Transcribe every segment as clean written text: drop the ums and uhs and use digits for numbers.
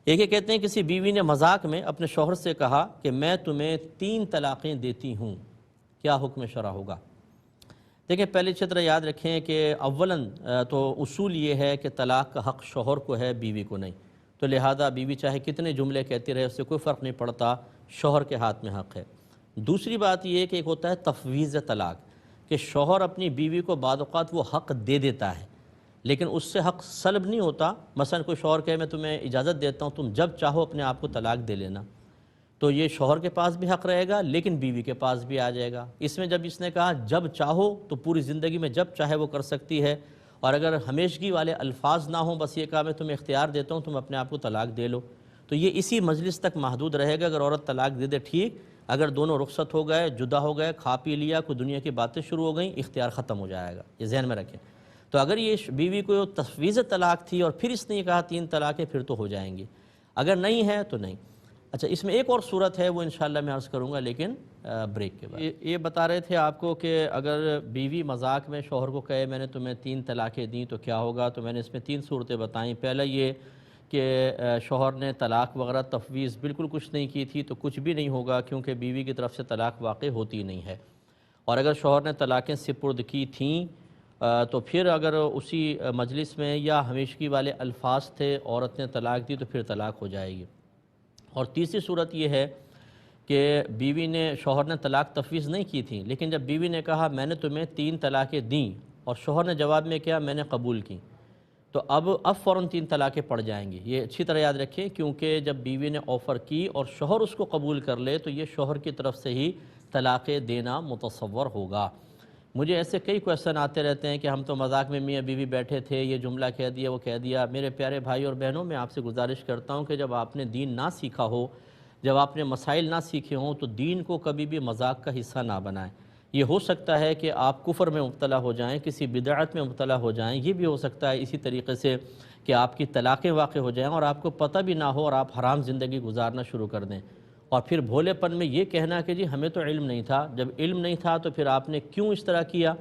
ایک یہ کہتے ہیں کسی بیوی نے مذاق میں اپنے شوہر سے کہا کہ میں تمہیں 3 طلاقیں دیتی ہوں، کیا حکم شرع ہوگا؟ دیکھیں پہلی طرح یاد رکھیں کہ اولاً تو اصول یہ ہے کہ طلاق کا حق شوہر کو ہے، بیوی کو نہیں، تو لہذا بیوی چاہے کتنے جملے کہتی رہے اس سے کوئی فرق نہیں پڑتا، شوہر کے ہاتھ میں حق ہے۔ دوسری بات یہ کہ ایک ہوتا ہے تفویض طلاق، کہ شوہر اپنی بیوی کو بعض اوقات وہ حق دے دیتا ہے لیکن اس سے حق سلب نہیں ہوتا۔ مثلا کوئی شوہر کہے میں تمہیں اجازت دیتا ہوں تم جب چاہو اپنے آپ کو طلاق دے لینا، تو یہ شوہر کے پاس بھی حق رہے گا لیکن بیوی کے پاس بھی آ جائے گا۔ اس میں جب اس نے کہا جب چاہو تو پوری زندگی میں جب چاہے وہ کر سکتی ہے، اور اگر ہمیشگی والے الفاظ نہ ہوں، بس یہ کہا میں تمہیں اختیار دیتا ہوں تم اپنے آپ کو طلاق دے لو، تو یہ اسی مجلس تک محدود رہے گا۔ اگر عورت طلاق دے دے ٹھیک، اگر دونوں رخصت ہو گئے، جدا ہو گئے، کھا پی لیا، کوئی دنیا کی باتیں شروع ہو گئیں، اختیار ختم ہو جائے گا، یہ ذہن میں رکھیں۔ تو اگر یہ بیوی کو تفویض طلاق تھی اور پھر اس نے کہا 3 طلاقیں، پھر تو ہو جائیں گی، اگر نہیں ہے تو نہیں۔ اچھا اس میں ایک اور صورت ہے وہ انشاءاللہ میں عرض کروں گا لیکن بریک کے بعد۔ یہ بتا رہے تھے آپ کو کہ اگر بیوی مذاق میں شوہر کو کہے میں نے تمہیں 3 طلاقیں دیں تو کیا ہوگا، تو میں نے اس میں 3 صورتیں بتائیں۔ پہلا یہ کہ شوہر نے طلاق وغیرہ تفویض بالکل کچھ نہیں کی تھی تو کچھ بھی نہیں ہوگا، کیونکہ بیوی کی طرف سے طلاق واقع ہوتی نہیں ہے۔ اور اگر شوہر نے طلاقیں سپرد کی تھیں تو پھر اگر اسی مجلس میں یا ہمیشگی والے الفاظ تھے، عورت نے طلاق دی تو پھر طلاق ہو جائے گی۔ اور تیسری صورت یہ ہے کہ بیوی نے شوہر نے طلاق تفویض نہیں کی تھی لیکن جب بیوی نے کہا میں نے تمہیں 3 طلاقیں دیں اور شوہر نے جواب میں کیا میں نے قبول کی، تو اب فوراً 3 طلاقیں پڑ جائیں گی۔ یہ اچھی طرح یاد رکھیں، کیونکہ جب بیوی نے آفر کی اور شوہر اس کو قبول کر لے تو یہ شوہر کی طرف سے ہی طلاقیں دینا متصور ہوگا۔ مجھے ایسے کئی کویسچن آتے رہتے ہیں کہ ہم تو مذاق میں میاں بیوی بیٹھے تھے، یہ جملہ کہہ دیا وہ کہہ دیا۔ میرے پیارے بھائی اور بہنوں، میں آپ سے گزارش کرتا ہوں کہ جب آپ نے دین نہ سیکھا ہو، جب آپ نے مسائل نہ سیکھے ہوں تو دین کو کبھی بھی مذاق کا حصہ نہ بنائیں۔ یہ ہو سکتا ہے کہ آپ کفر میں مبتلا ہو جائیں، کسی بدعت میں مبتلا ہو جائیں، یہ بھی ہو سکتا ہے اسی طریقے سے کہ آپ کی طلاقیں واقع ہو جائیں اور آپ کو پتہ بھی نہ ہو اور آپ حرام زندگی گزارنا شروع کر دیں، اور پھر بھولے پن میں یہ کہنا کہ جی ہمیں تو علم نہیں تھا۔ جب علم نہیں تھا تو پھر آپ نے کیوں اس طرح کیا؟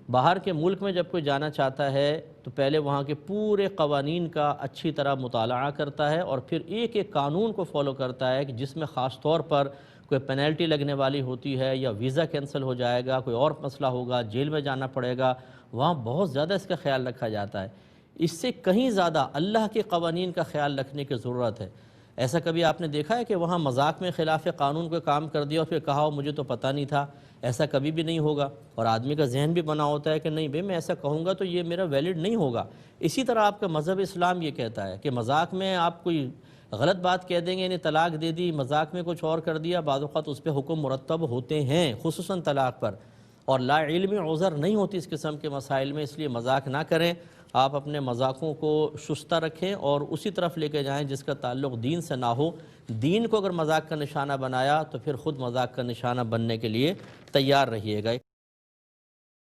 باہر کے ملک میں جب کوئی جانا چاہتا ہے تو پہلے وہاں کے پورے قوانین کا اچھی طرح مطالعہ کرتا ہے اور پھر ایک ایک قانون کو فالو کرتا ہے کہ جس میں خاص طور پر کوئی پینلٹی لگنے والی ہوتی ہے یا ویزا کینسل ہو جائے گا، کوئی اور مسئلہ ہوگا، جیل میں جانا پڑے گا، وہاں بہت زیادہ اس کا خیال رکھا جاتا ہے۔ اس سے کہیں زیادہ اللہ کے قوانین کا خیال رکھنے کی ضرورت ہے۔ ایسا کبھی آپ نے دیکھا ہے کہ وہاں مذاق میں خلاف قانون کوئی کام کر دیا اور پھر کہا ہو مجھے تو پتہ نہیں تھا؟ ایسا کبھی بھی نہیں ہوگا، اور آدمی کا ذہن بھی بنا ہوتا ہے کہ نہیں بھئی میں ایسا کہوں گا تو یہ میرا ویلڈ نہیں ہوگا۔ اسی طرح آپ کا مذہب اسلام یہ کہتا ہے کہ مذاق میں آپ کوئی غلط بات کہہ دیں گے، یعنی طلاق دے دی، مذاق میں کچھ اور کر دیا، بعض اوقات اس پہ حکم مرتب ہوتے ہیں، خصوصاً طلاق پر، اور لا علمی عذر نہیں ہوتی اس قسم کے مسائل میں، اس لیے مذاق نہ کریں۔ آپ اپنے مذاقوں کو شستہ رکھیں اور اسی طرف لے کے جائیں جس کا تعلق دین سے نہ ہو۔ دین کو اگر مذاق کا نشانہ بنایا تو پھر خود مذاق کا نشانہ بننے کے لیے تیار رہیے گا۔